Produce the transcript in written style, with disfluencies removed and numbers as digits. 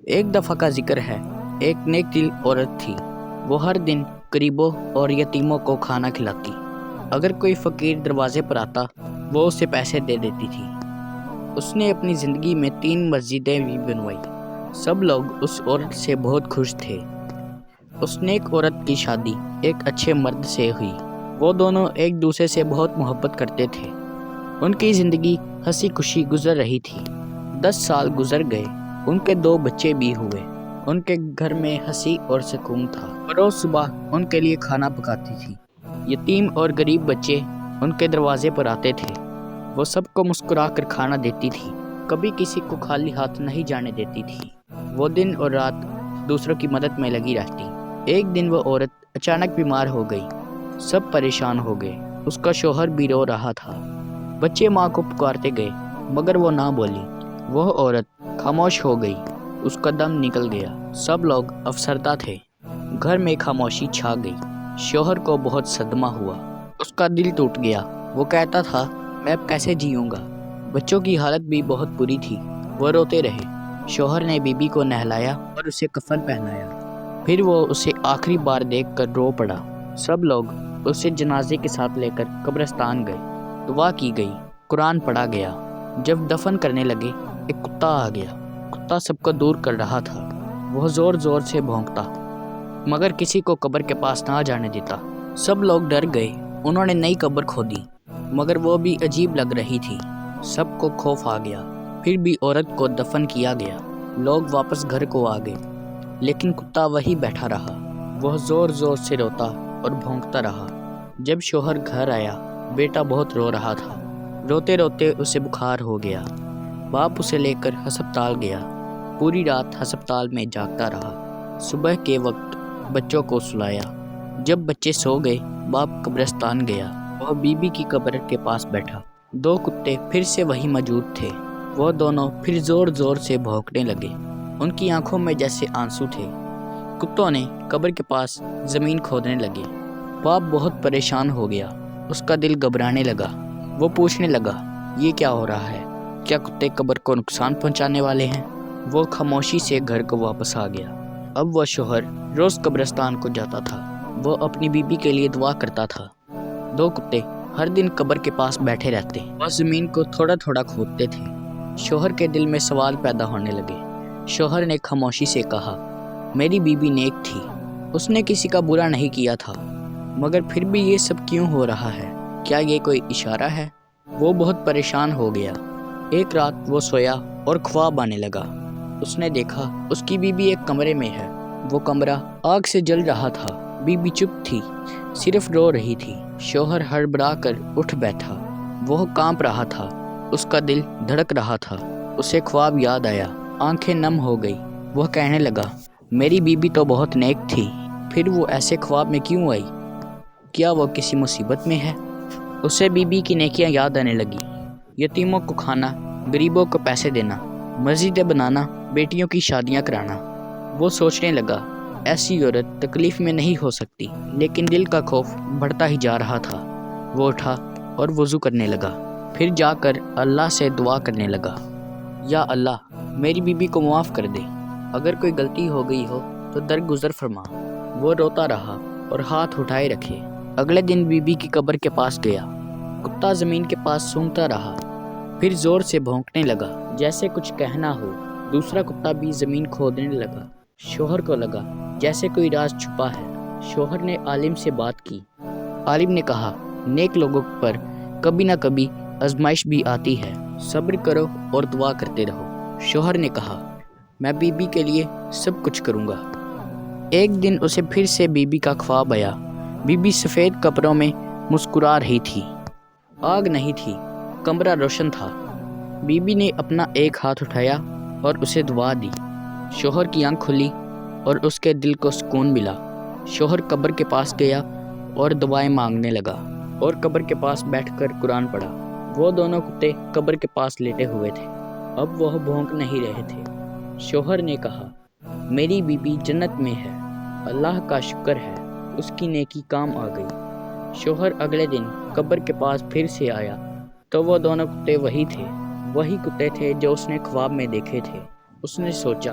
ایک دفعہ کا ذکر ہے، ایک نیک دل عورت تھی۔ وہ ہر دن غریبوں اور یتیموں کو کھانا کھلاتی۔ اگر کوئی فقیر دروازے پر آتا، وہ اسے پیسے دے دیتی تھی۔ اس نے اپنی زندگی میں 3 مسجدیں بھی بنوائی۔ سب لوگ اس عورت سے بہت خوش تھے۔ اس نیک عورت کی شادی ایک اچھے مرد سے ہوئی۔ وہ دونوں ایک دوسرے سے بہت محبت کرتے تھے۔ ان کی زندگی ہنسی خوشی گزر رہی تھی۔ 10 سال گزر گئے۔ ان کے 2 بچے بھی ہوئے۔ ان کے گھر میں ہنسی اور سکون تھا۔ روز صبح ان کے لیے کھانا پکاتی تھی۔ یتیم اور غریب بچے ان کے دروازے پر آتے تھے۔ وہ سب کو مسکرا کر کھانا دیتی تھی۔ کبھی کسی کو خالی ہاتھ نہیں جانے دیتی تھی۔ وہ دن اور رات دوسروں کی مدد میں لگی رہتی۔ ایک دن وہ عورت اچانک بیمار ہو گئی۔ سب پریشان ہو گئے۔ اس کا شوہر بھی رو رہا تھا۔ بچے ماں کو پکارتے گئے، مگر وہ نہ بولی۔ وہ عورت خاموش ہو گئی۔ اس کا دم نکل گیا۔ سب لوگ افسردہ تھے۔ گھر میں خاموشی چھا گئی۔ شوہر کو بہت صدمہ ہوا۔ اس کا دل ٹوٹ گیا۔ وہ کہتا تھا، میں اب کیسے جیوں گا؟ بچوں کی حالت بھی بہت بری تھی۔ وہ روتے رہے۔ شوہر نے بیوی کو نہلایا اور اسے کفن پہنایا۔ پھر وہ اسے آخری بار دیکھ کر رو پڑا۔ سب لوگ اسے جنازے کے ساتھ لے کر قبرستان گئے۔ دعا کی گئی، قرآن پڑھا گیا۔ جب دفن کرنے لگے، ایک کتا آ گیا۔ کتا سب کو دور کر رہا تھا۔ وہ زور زور سے بھونکتا، مگر کسی کو قبر کے پاس نہ جانے دیتا۔ سب لوگ ڈر گئے۔ انہوں نے نئی قبر کھودی، مگر وہ بھی عجیب لگ رہی تھی۔ سب کو خوف آ گیا۔ پھر بھی عورت کو دفن کیا گیا۔ لوگ واپس گھر کو آ گئے، لیکن کتا وہی بیٹھا رہا۔ وہ زور زور سے روتا اور بھونکتا رہا۔ جب شوہر گھر آیا، بیٹا بہت رو رہا تھا۔ روتے روتے اسے بخار ہو گیا۔ باپ اسے لے کر ہسپتال گیا۔ پوری رات ہسپتال میں جاگتا رہا۔ صبح کے وقت بچوں کو سلایا۔ جب بچے سو گئے، باپ قبرستان گیا۔ وہ بیوی کی قبر کے پاس بیٹھا۔ 2 کتے پھر سے وہی موجود تھے۔ وہ دونوں پھر زور زور سے بھونکنے لگے۔ ان کی آنکھوں میں جیسے آنسو تھے۔ کتوں نے قبر کے پاس زمین کھودنے لگے۔ باپ بہت پریشان ہو گیا۔ اس کا دل گھبرانے لگا۔ وہ پوچھنے لگا، یہ کیا ہو رہا ہے؟ کیا کتے قبر کو نقصان پہنچانے والے ہیں؟ وہ خاموشی سے گھر کو واپس آ گیا۔ اب وہ شوہر روز قبرستان کو جاتا تھا۔ وہ اپنی بیوی کے لیے دعا کرتا تھا۔ 2 کتے ہر دن قبر کے پاس بیٹھے رہتے۔ وہ زمین کو تھوڑا تھوڑا کھودتے تھے۔ شوہر کے دل میں سوال پیدا ہونے لگے۔ شوہر نے خاموشی سے کہا، میری بیوی نیک تھی۔ اس نے کسی کا برا نہیں کیا تھا، مگر پھر بھی یہ سب کیوں ہو رہا ہے؟ کیا یہ کوئی اشارہ ہے؟ وہ بہت پریشان ہو گیا۔ ایک رات وہ سویا اور خواب آنے لگا۔ اس نے دیکھا اس کی بیوی ایک کمرے میں ہے۔ وہ کمرہ آگ سے جل رہا تھا۔ بیوی چپ تھی، صرف رو رہی تھی۔ شوہر ہڑبڑا کر اٹھ بیٹھا۔ وہ کانپ رہا تھا۔ اس کا دل دھڑک رہا تھا۔ اسے خواب یاد آیا۔ آنکھیں نم ہو گئی۔ وہ کہنے لگا، میری بیوی تو بہت نیک تھی، پھر وہ ایسے خواب میں کیوں آئی؟ کیا وہ کسی مصیبت میں ہے؟ اسے بیوی کی نیکیاں یاد آنے لگی۔ یتیموں کو کھانا، غریبوں کو پیسے دینا، مسجدیں بنانا، بیٹیوں کی شادیاں کرانا۔ وہ سوچنے لگا، ایسی عورت تکلیف میں نہیں ہو سکتی، لیکن دل کا خوف بڑھتا ہی جا رہا تھا۔ وہ اٹھا اور وضو کرنے لگا۔ پھر جا کر اللہ سے دعا کرنے لگا، یا اللہ، میری بیوی کو معاف کر دے۔ اگر کوئی غلطی ہو گئی ہو تو درگزر فرما۔ وہ روتا رہا اور ہاتھ اٹھائے رکھے۔ اگلے دن بیوی کی قبر کے پاس گیا۔ کتا زمین کے پاس سونگتا رہا، پھر زور سے بھونکنے لگا جیسے کچھ کہنا ہو۔ دوسرا کتا بھی زمین کھودنے لگا۔ شوہر کو لگا جیسے کوئی راز چھپا ہے۔ شوہر نے عالم سے بات کی۔ عالم نے کہا، نیک لوگوں پر کبھی نہ کبھی آزمائش بھی آتی ہے، صبر کرو اور دعا کرتے رہو۔ شوہر نے کہا، میں بیوی کے لیے سب کچھ کروں گا۔ ایک دن اسے پھر سے بیوی کا خواب آیا۔ بیوی سفید کپڑوں میں مسکرا رہی تھی۔ آگ نہیں تھی، کمرہ روشن تھا۔ بیوی نے اپنا ایک ہاتھ اٹھایا اور اسے دعا دی۔ شوہر کی آنکھ کھلی اور اس کے دل کو سکون ملا۔ شوہر قبر کے پاس گیا اور دعائیں مانگنے لگا، اور قبر کے پاس بیٹھ کر قرآن پڑھا۔ وہ دونوں کتے قبر کے پاس لیٹے ہوئے تھے۔ اب وہ بھونک نہیں رہے تھے۔ شوہر نے کہا، میری بیوی جنت میں ہے، اللہ کا شکر ہے، اس کی نیکی کام آ گئی۔ شوہر اگلے دن قبر کے پاس پھر سے آیا تو وہ دونوں کتے وہی کتے تھے جو اس نے خواب میں دیکھے تھے۔ اس نے سوچا،